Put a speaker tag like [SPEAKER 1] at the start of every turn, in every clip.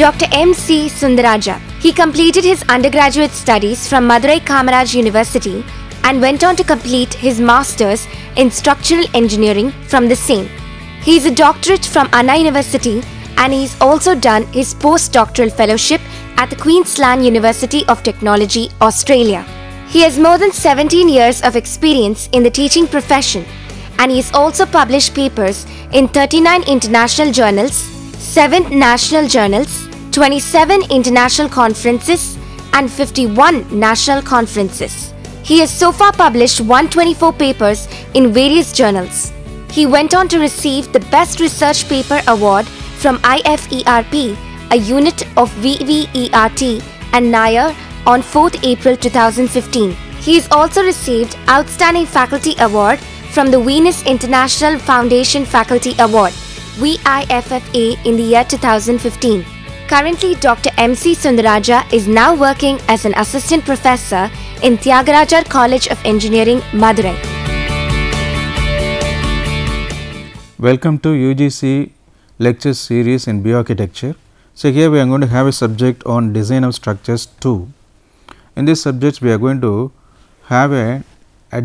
[SPEAKER 1] Dr. M.C. Sundaraja. He completed his undergraduate studies from Madurai Kamaraj University and went on to complete his Masters in Structural Engineering from the same. He is a doctorate from Anna University and he has also done his postdoctoral fellowship at the Queensland University of Technology, Australia. He has more than 17 years of experience in the teaching profession and he has also published papers in 39 international journals, 7 national journals, 27 international conferences and 51 national conferences. He has so far published 124 papers in various journals. He went on to receive the Best Research Paper Award from IFERP, a unit of VVERT and NIRE on 4th April 2015. He has also received Outstanding Faculty Award from the Venus International Foundation Faculty Award, VIFFA, in the year 2015. Currently, Dr. M.C. Sundaraja is now working as an assistant professor in Tyagarajar College of Engineering, Madurai.
[SPEAKER 2] Welcome to UGC lecture series in bioarchitecture. So, here we are going to have a subject on design of structures 2. In this subject, we are going to have a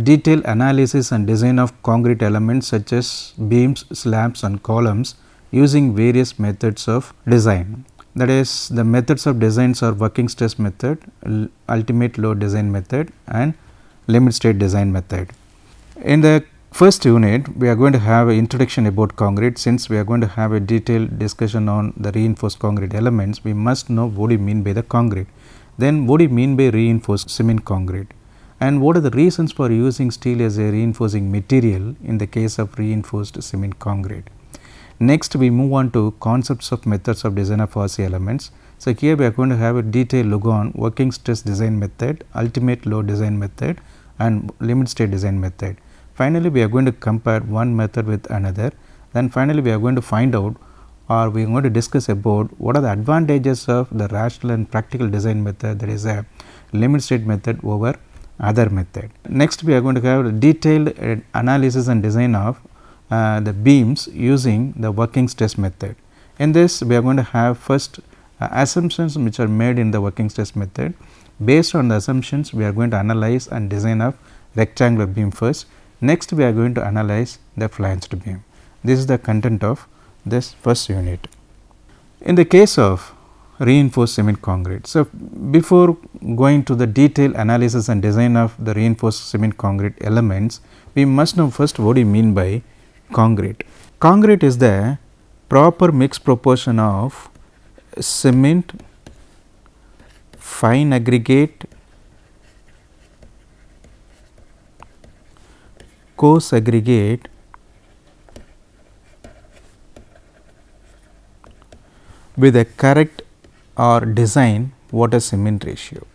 [SPEAKER 2] detailed analysis and design of concrete elements such as beams, slabs and columns using various methods of design. That is, the methods of designs are working stress method, ultimate load design method and limit state design method. In the first unit, we are going to have an introduction about concrete. Since we are going to have a detailed discussion on the reinforced concrete elements, we must know what we mean by the concrete. Then what do you mean by reinforced cement concrete, and what are the reasons for using steel as a reinforcing material in the case of reinforced cement concrete. Next, we move on to concepts of methods of design of RC elements. So, here we are going to have a detailed look on working stress design method, ultimate load design method and limit state design method. Finally, we are going to compare one method with another. Then finally, we are going to find out, or we are going to discuss about what are the advantages of the rational and practical design method, that is a limit state method over other method. Next, we are going to have a detailed analysis and design of the beams using the working stress method. In this, we are going to have first assumptions which are made in the working stress method. Based on the assumptions, we are going to analyze and design of rectangular beam first. Next, we are going to analyze the flanged beam. This is the content of this first unit. In the case of reinforced cement concrete, so before going to the detailed analysis and design of the reinforced cement concrete elements, we must know first what do you mean by concrete. Concrete is the proper mixed proportion of cement, fine aggregate, coarse aggregate with a correct or design water cement ratio.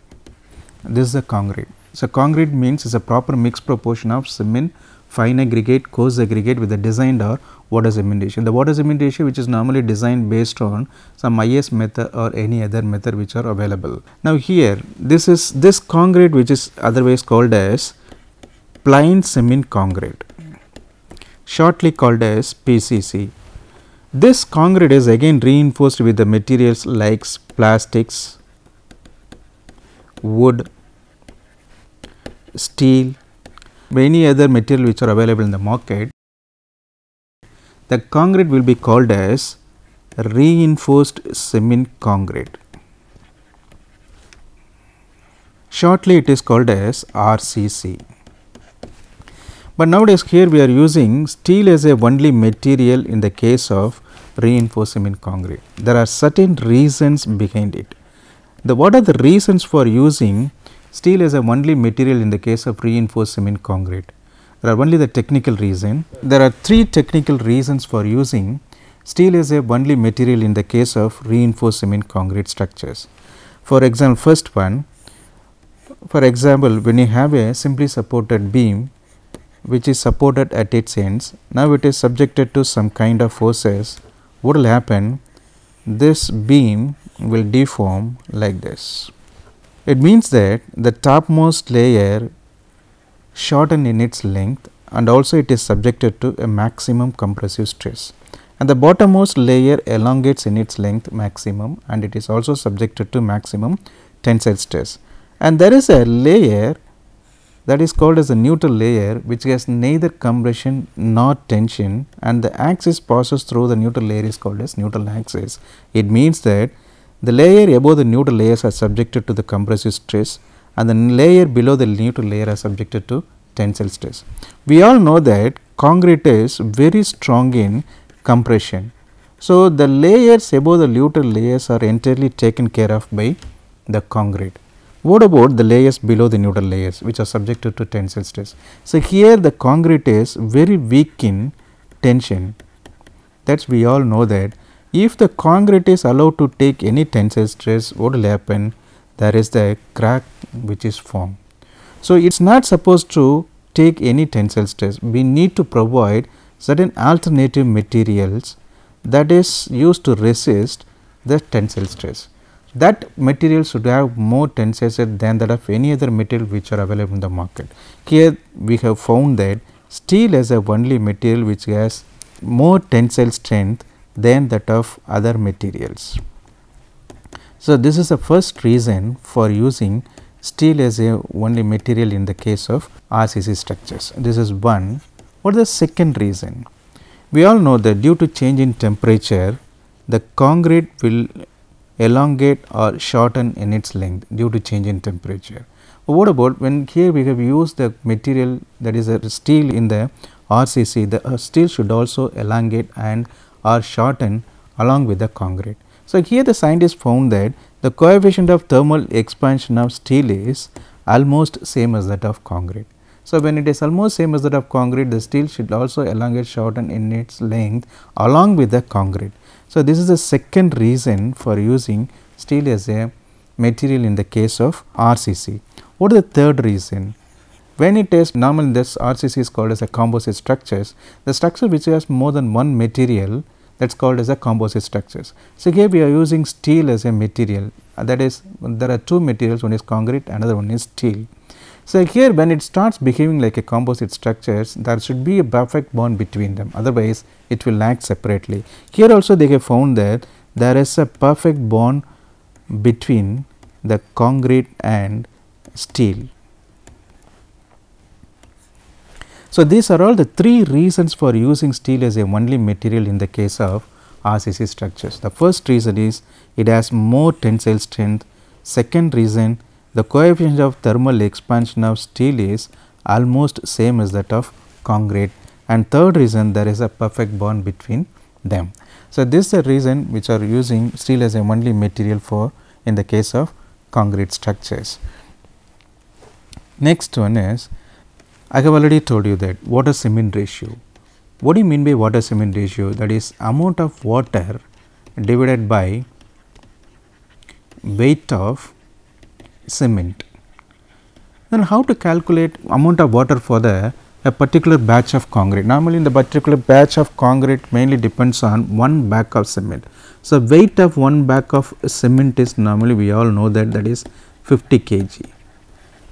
[SPEAKER 2] This is the concrete. So, concrete means is a proper mixed proportion of cement, fine aggregate, coarse aggregate with a designed or water cement ratio. The water cement ratio which is normally designed based on some IS method or any other method which are available. Now, here this concrete which is otherwise called as plain cement concrete, shortly called as PCC. This concrete is again reinforced with the materials like plastics, wood, steel, any other material which are available in the market. The concrete will be called as reinforced cement concrete. Shortly it is called as RCC. But nowadays here we are using steel as a only material in the case of reinforced cement concrete. There are certain reasons behind it. What are the reasons for using steel as a only material in the case of reinforced cement concrete? There are only the technical reason. There are 3 technical reasons for using steel as a only material in the case of reinforced cement concrete structures. For example, first one, for example, when you have a simply supported beam which is supported at its ends, now it is subjected to some kind of forces. What will happen? This beam will deform like this. It means that the topmost layer shorten in its length and also it is subjected to a maximum compressive stress. and the bottommost layer elongates in its length maximum, and it is also subjected to maximum tensile stress. And there is a layer that is called as a neutral layer, which has neither compression nor tension, and the axis passes through the neutral layer is called as neutral axis. It means that the layer above the neutral layers are subjected to the compressive stress, and the layer below the neutral layer are subjected to tensile stress. We all know that concrete is very strong in compression. So, the layers above the neutral layers are entirely taken care of by the concrete. What about the layers below the neutral layers, which are subjected to tensile stress? So, here the concrete is very weak in tension. That is, we all know that if the concrete is allowed to take any tensile stress, what will happen? There is the crack which is formed. So, it is not supposed to take any tensile stress. We need to provide certain alternative materials that is used to resist the tensile stress. That material should have more tensile strength than that of any other material which are available in the market. Here we have found that steel is a only material which has more tensile strength than that of other materials. So, this is the first reason for using steel as a only material in the case of RCC structures. This is one. What is the second reason? We all know that due to change in temperature, the concrete will elongate or shorten in its length due to change in temperature. But what about when here we have used the material that is a steel in the RCC, the steel should also elongate and or shorten along with the concrete. So, here the scientists found that the coefficient of thermal expansion of steel is almost same as that of concrete. So, when it is almost same as that of concrete, the steel should also elongate, shorten in its length along with the concrete. So, this is the second reason for using steel as a material in the case of RCC. What is the third reason? When it is normally this RCC is called as a composite structures, the structure which has more than one material, that is called as a composite structures. So, here we are using steel as a material, that is there are two materials, one is concrete, another one is steel. So, here when it starts behaving like a composite structures, there should be a perfect bond between them, otherwise it will act separately. Here also they have found that there is a perfect bond between the concrete and steel. So, these are all the three reasons for using steel as a only material in the case of RCC structures. The first reason is it has more tensile strength. Second reason, the coefficient of thermal expansion of steel is almost same as that of concrete, and third reason, there is a perfect bond between them. So, this is the reason which are using steel as a only material for in the case of concrete structures. Next one is, I have already told you that water cement ratio. What do you mean by water cement ratio? That is amount of water divided by weight of cement. Then how to calculate amount of water for a particular batch of concrete? Normally in the particular batch of concrete mainly depends on one bag of cement. So, weight of one bag of cement is normally we all know that is 50 kg.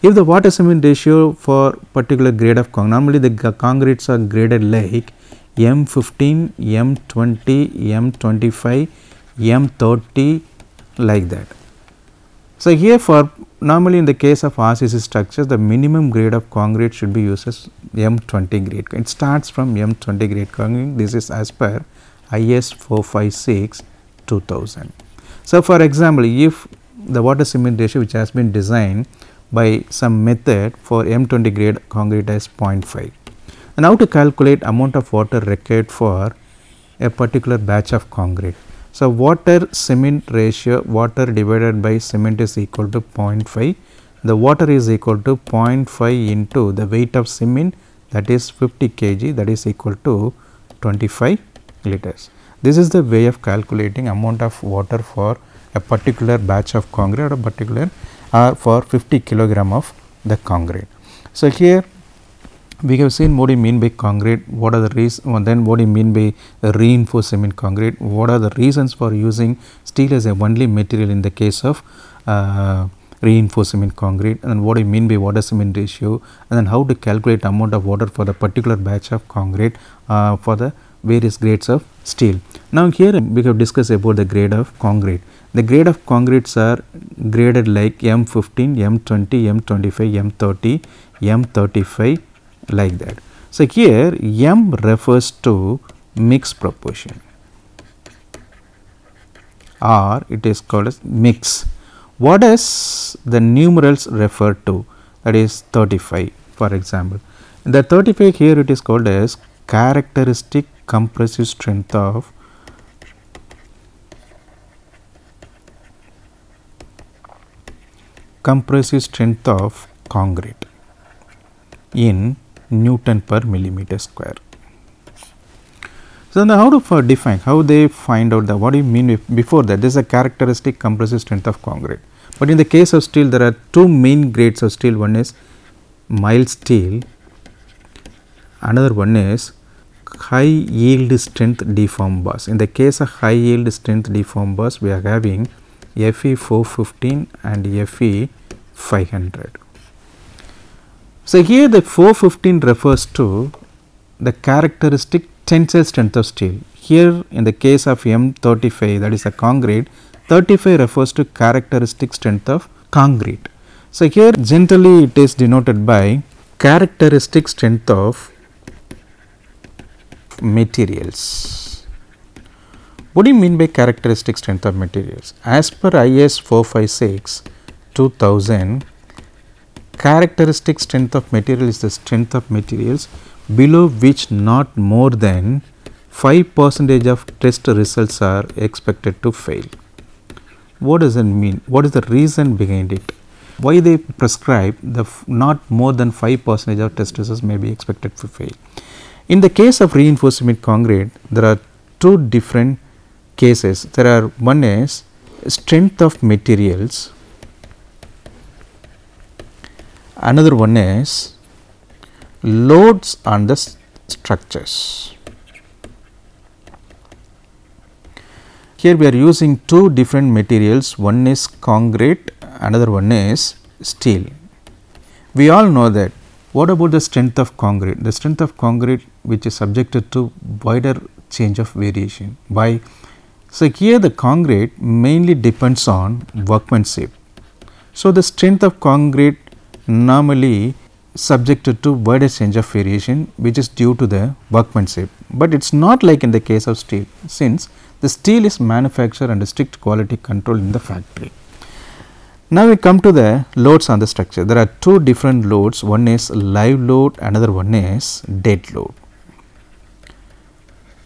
[SPEAKER 2] If the water cement ratio for particular grade of concrete, normally the concretes are graded like M15, M20, M25, M30 like that. So, here for normally in the case of RCC structures, the minimum grade of concrete should be used as M20 grade. It starts from M20 grade concrete. This is as per IS 456 2000. So, for example, if the water cement ratio which has been designed by some method for M20 grade concrete as 0.5. And how to calculate amount of water required for a particular batch of concrete. So, water cement ratio, water divided by cement is equal to 0.5. The water is equal to 0.5 into the weight of cement, that is 50 kg, that is equal to 25 liters. This is the way of calculating amount of water for a particular batch of concrete or a particular for 50 kilogram of the concrete. So, here we have seen what do you mean by concrete, what are the reasons, then what do you mean by reinforced cement concrete, what are the reasons for using steel as a only material in the case of reinforced cement concrete, and what do you mean by water cement ratio, and then how to calculate amount of water for the particular batch of concrete for the various grades of steel. Now here we have discussed about the grade of concrete. The grade of concretes are graded like M15, M20, M25, M30, M35 like that. So here M refers to mix proportion, or it is called as mix. What does the numerals refer to? That is 35 for example. The 35 here it is called as characteristic compressive strength of concrete in Newton per millimeter square. So, now how to define, how they find out the, what do you mean if before that this is a characteristic compressive strength of concrete. But in the case of steel there are two main grades of steel, one is mild steel, another one is high yield strength deformed bars. In the case of high yield strength deformed bars we are having Fe 415 and Fe 500. So, here the 415 refers to the characteristic tensile strength of steel. Here in the case of M35, that is a concrete, 35 refers to characteristic strength of concrete. So, here generally it is denoted by characteristic strength of materials. What do you mean by characteristic strength of materials? As per IS 456 2000, characteristic strength of material is the strength of materials below which not more than 5% of test results are expected to fail. What does it mean? What is the reason behind it? Why they prescribe the not more than 5% of test results may be expected to fail? In the case of reinforced cement concrete, there are two different cases. There are, one is strength of materials, another one is loads on the structures. Here we are using two different materials, one is concrete, another one is steel. We all know that. What about the strength of concrete? The strength of concrete which is subjected to wider change of variation. Why? So, here the concrete mainly depends on workmanship. So, the strength of concrete normally subjected to wider change of variation which is due to the workmanship, but it is not like in the case of steel, since the steel is manufactured under strict quality control in the factory. Now, we come to the loads on the structure. There are two different loads, one is live load, another one is dead load.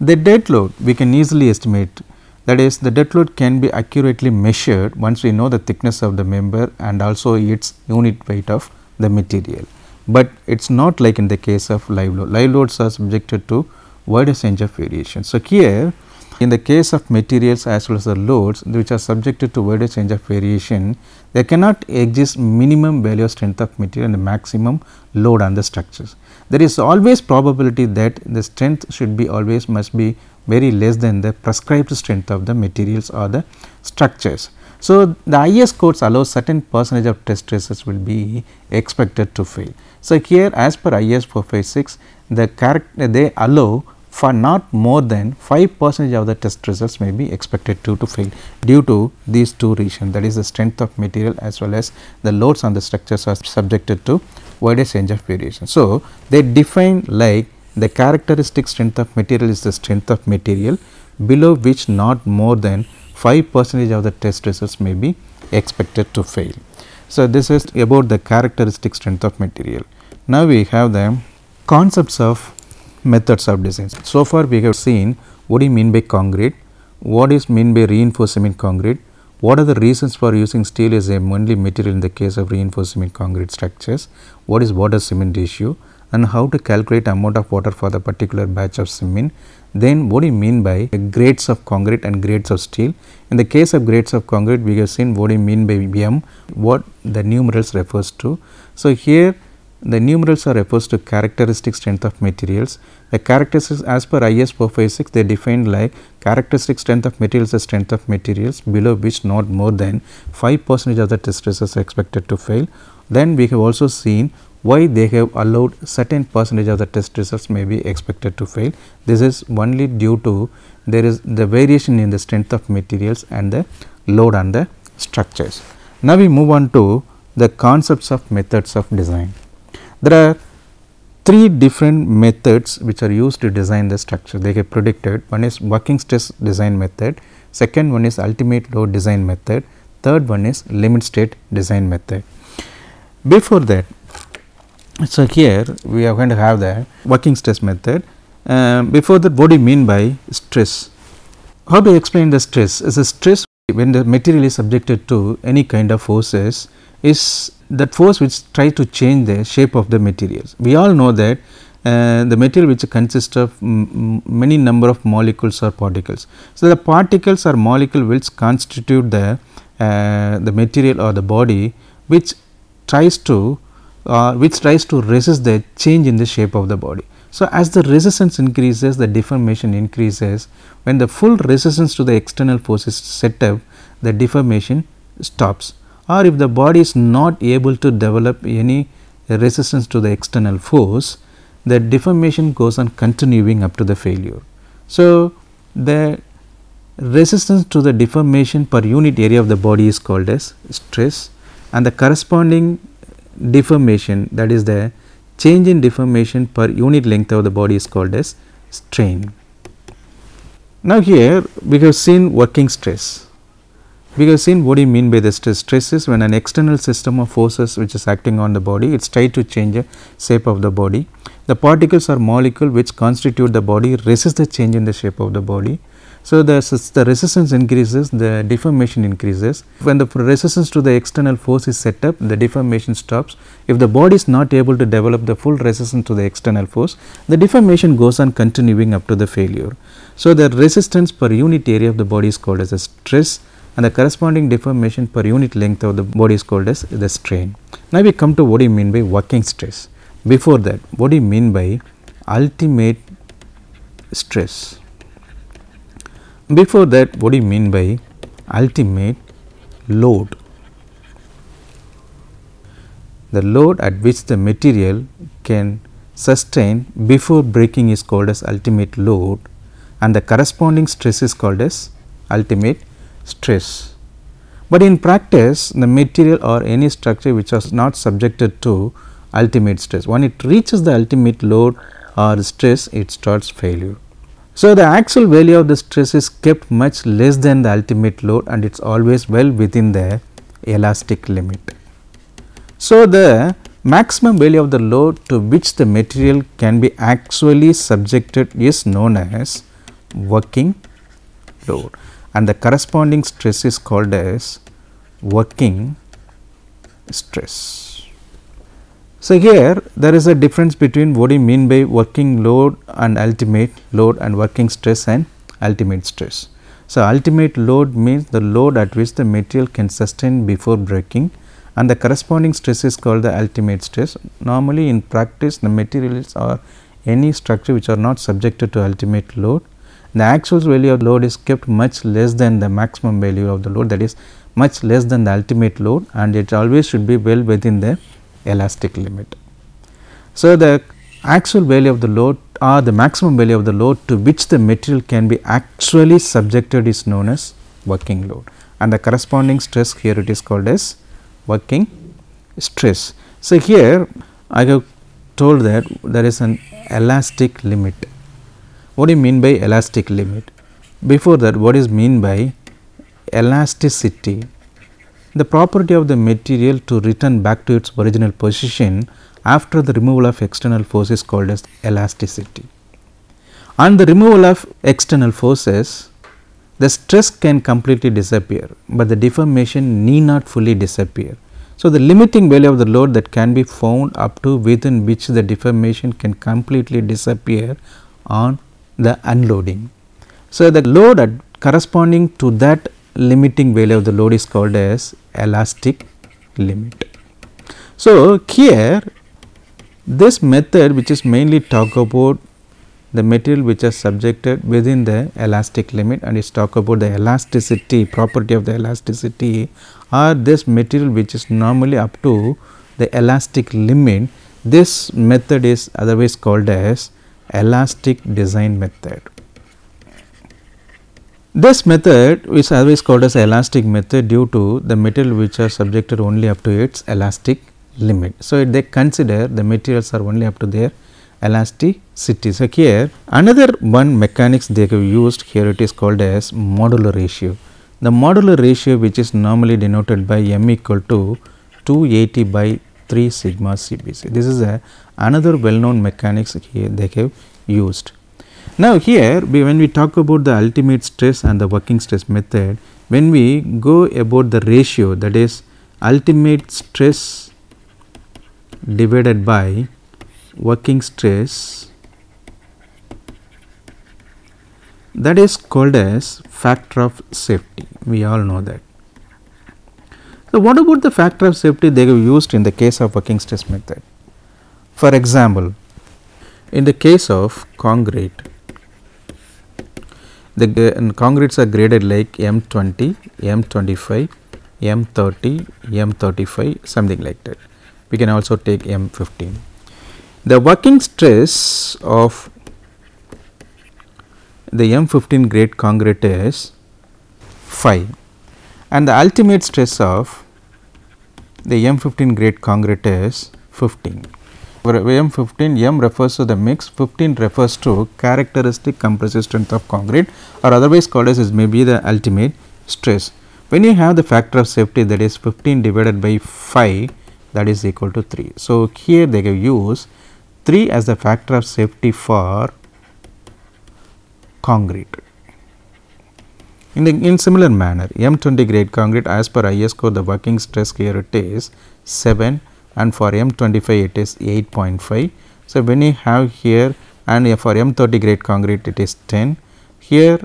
[SPEAKER 2] The dead load we can easily estimate, that is the dead load can be accurately measured once we know the thickness of the member and also its unit weight of the material, but it is not like in the case of live load. Live loads are subjected to wider range of variation. So, here in the case of materials as well as the loads which are subjected to wider range of variation, there cannot exist minimum value of strength of material and the maximum load on the structures. There is always probability that the strength should be always must be very less than the prescribed strength of the materials or the structures. So, the IS codes allow certain percentage of test traces will be expected to fail. So, here as per IS 456, they allow for not more than 5% of the test results may be expected to fail due to these two reasons, that is the strength of material as well as the loads on the structures are subjected to wider range of variation. So, they define like the characteristic strength of material is the strength of material below which not more than 5% of the test results may be expected to fail. So, this is about the characteristic strength of material. Now, we have the concepts of methods of design. So far we have seen what do you mean by concrete, what is mean by reinforced cement concrete, what are the reasons for using steel as a only material in the case of reinforced cement concrete structures, what is water cement ratio and how to calculate amount of water for the particular batch of cement. Then what do you mean by grades of concrete and grades of steel. In the case of grades of concrete we have seen what do you mean by M, what the numerals refers to. So, here the numerals are refers to characteristic strength of materials. The characteristics as per IS 456 they defined like characteristic strength of materials is strength of materials below which not more than 5% of the test results are expected to fail. Then we have also seen why they have allowed certain percentage of the test results may be expected to fail. This is only due to there is the variation in the strength of materials and the load on the structures. Now, we move on to the concepts of methods of design. There are three different methods which are used to design the structure. They get predicted. One is working stress design method, second one is ultimate load design method, third one is limit state design method. Before that, so here we are going to have the working stress method. Before that, what do you mean by stress? How to explain the stress? Is a stress when the material is subjected to any kind of forces is that force which try to change the shape of the materials. We all know that the material which consists of many number of molecules or particles. So, the particles or molecule which constitute the material or the body which tries to resist the change in the shape of the body. So, as the resistance increases, the deformation increases. When the full resistance to the external force is set up, the deformation stops. Or if the body is not able to develop any resistance to the external force, the deformation goes on continuing up to the failure. So, the resistance to the deformation per unit area of the body is called as stress, and the corresponding deformation, that is the change in deformation per unit length of the body, is called as strain. Now, here we have seen working stress. We have seen what do you mean by the stress. Stress is when an external system of forces which is acting on the body, it is trying to change the shape of the body. The particles or molecule which constitute the body resist the change in the shape of the body. So, the resistance increases, the deformation increases. When the resistance to the external force is set up, the deformation stops. If the body is not able to develop the full resistance to the external force, the deformation goes on continuing up to the failure. So, the resistance per unit area of the body is called as a stress, and the corresponding deformation per unit length of the body is called as the strain. Now, we come to what do you mean by working stress. Before that, what do you mean by ultimate stress? Before that, what do you mean by ultimate load? The load at which the material can sustain before breaking is called as ultimate load, and the corresponding stress is called as ultimate stress. But in practice, the material or any structure which was not subjected to ultimate stress, when it reaches the ultimate load or stress, it starts failure. So, the actual value of the stress is kept much less than the ultimate load, and it is always well within the elastic limit. So, the maximum value of the load to which the material can be actually subjected is known as working load, and the corresponding stress is called as working stress. So, here there is a difference between what do you mean by working load and ultimate load, and working stress and ultimate stress. So, ultimate load means the load at which the material can sustain before breaking, and the corresponding stress is called the ultimate stress. Normally in practice, the materials or any structure which are not subjected to ultimate load, the actual value of load is kept much less than the maximum value of the load, that is much less than the ultimate load, and it always should be well within the elastic limit. So, the actual value of the load or the maximum value of the load to which the material can be actually subjected is known as working load, and the corresponding stress here it is called as working stress. So, here I have told that there is an elastic limit. What do you mean by elastic limit? Before that, what is mean by elasticity? The property of the material to return back to its original position after the removal of external force is called as elasticity. On the removal of external forces, the stress can completely disappear, but the deformation need not fully disappear. So, the limiting value of the load that can be found up to within which the deformation can completely disappear on the unloading. So, the load corresponding to that limiting value of the load is called as elastic limit. So, here this method which is mainly talk about the material which are subjected within the elastic limit, and is talk about the elasticity, property of the elasticity, or this material which is normally up to the elastic limit, This method is otherwise called as elastic design method. This method is always called as elastic method due to the material which are subjected only up to its elastic limit. So, they consider the materials are only up to their elasticity. So, here another one mechanics they have used here, it is called as modular ratio. The modular ratio, which is normally denoted by m equal to 280 by 3 sigma CBC. This is another well known mechanics here they have used. Now, here when we talk about the ultimate stress and the working stress method, when we go about the ratio, that is ultimate stress divided by working stress, that is called as factor of safety. We all know that. So, what about the factor of safety they have used in the case of working stress method? For example, in the case of concrete, the concretes are graded like M20, M25, M30, M35, something like that. We can also take M15. The working stress of the M15 grade concrete is 5 and the ultimate stress of the M15 grade concrete is 15. For M15, M refers to the mix, 15 refers to characteristic compressive strength of concrete, or otherwise called as maybe the ultimate stress. When you have the factor of safety, that is 15 divided by 5, that is equal to 3. So, here they have used 3 as the factor of safety for concrete. In similar manner, M20 grade concrete, as per IS code, the working stress here it is 7, and for M25 it is 8.5. So, when you have here, and for M30 grade concrete it is 10. Here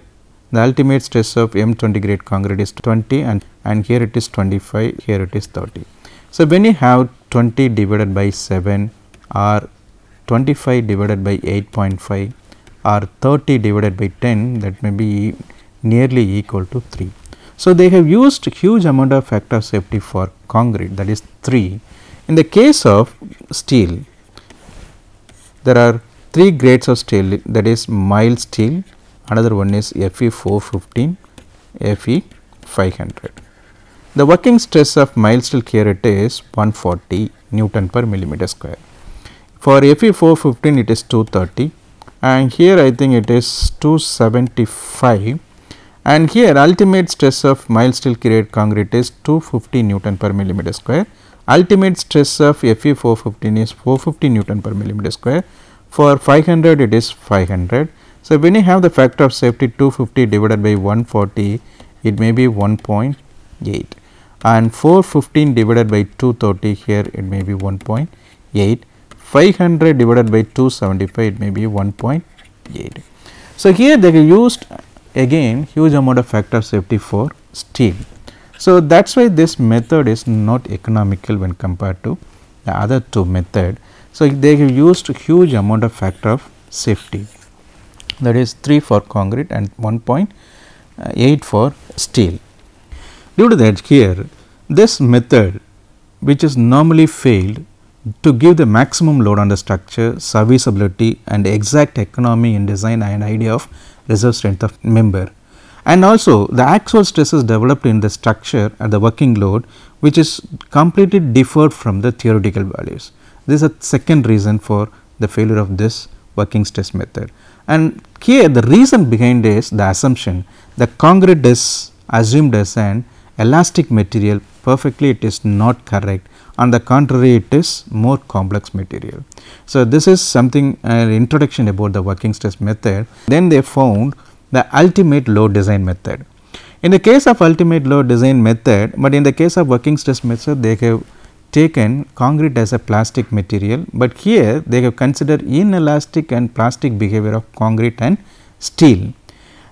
[SPEAKER 2] the ultimate stress of M20 grade concrete is 20, and here it is 25, here it is 30. So, when you have 20 divided by 7 or 25 divided by 8.5 or 30 divided by 10, that may be nearly equal to 3. So, they have used huge amount of factor of safety for concrete, that is 3. In the case of steel, there are 3 grades of steel, that is mild steel, another one is Fe 415, Fe 500. The working stress of mild steel here it is 140 Newton per millimeter square. For Fe 415 it is 230, and here I think it is 275, and here ultimate stress of mild steel grade concrete is 250 Newton per millimeter square. Ultimate stress of Fe 415 is 450 Newton per millimeter square. For 500 it is 500. So, when you have the factor of safety 250 divided by 140, it may be 1.8, and 415 divided by 230, here it may be 1.8, 500 divided by 275, it may be 1.8. So, here they have used again huge amount of factor of safety for steel. So, that is why this method is not economical when compared to the other two method. So, they have used huge amount of factor of safety, that is 3 for concrete and 1.8 for steel. Due to that, here this method, which is normally failed to give the maximum load on the structure, serviceability and exact economy in design and idea of reserve strength of member, and also the actual stresses developed in the structure at the working load, which is completely differed from the theoretical values. This is a second reason for the failure of this working stress method. And here the reason behind is the assumption that concrete is assumed as an elastic material. Perfectly it is not correct, on the contrary it is more complex material. So, this is something introduction about the working stress method. Then they found the ultimate load design method. In the case of ultimate load design method, but in the case of working stress method, they have taken concrete as a plastic material, but here they have considered inelastic and plastic behavior of concrete and steel.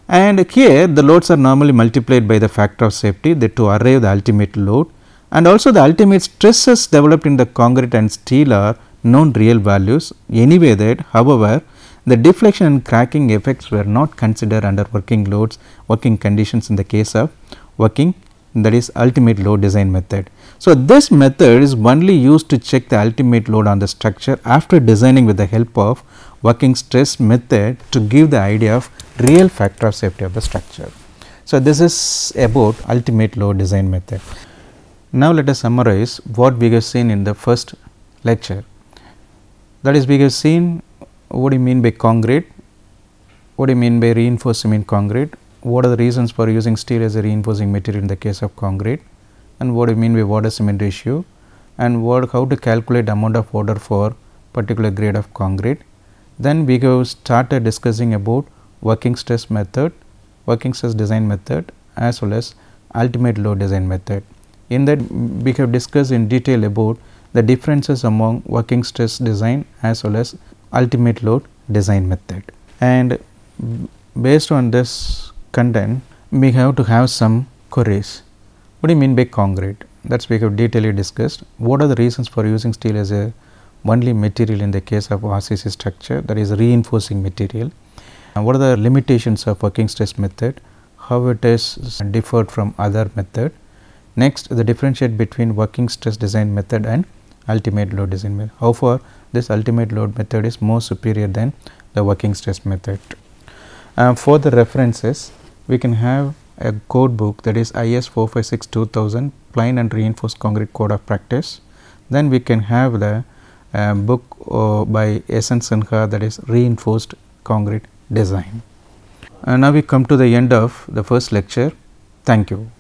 [SPEAKER 2] And here the loads are normally multiplied by the factor of safety to arrive the ultimate load, and also the ultimate stresses developed in the concrete and steel are known real values. Anyway, that however, the deflection and cracking effects were not considered under working loads, working conditions in the case of working that is ultimate load design method. So, this method is only used to check the ultimate load on the structure after designing with the help of working stress method to give the idea of real factor of safety of the structure. So, this is about ultimate load design method. Now, let us summarize what we have seen in the first lecture. That is, we have seen what do you mean by concrete, what do you mean by reinforced cement concrete, what are the reasons for using steel as a reinforcing material in the case of concrete, and what do you mean by water cement ratio, and how to calculate amount of water for particular grade of concrete. Then we have started discussing about working stress method, working stress design method, as well as ultimate load design method. In that we have discussed in detail about the differences among working stress design as well as ultimate load design method. And based on this content, we have to have some queries. What do you mean by concrete? That is we have detailedly discussed. What are the reasons for using steel as a only material in the case of RCC structure, that is reinforcing material? And what are the limitations of working stress method? How it is differed from other method? Next, the differentiate between working stress design method and ultimate load design method. How far this ultimate load method is more superior than the working stress method. For the references, we can have a code book, that is IS 456-2000 plain and reinforced concrete code of practice. Then we can have the book by S.N. Sinha, that is reinforced concrete design. Now we come to the end of the first lecture. Thank you.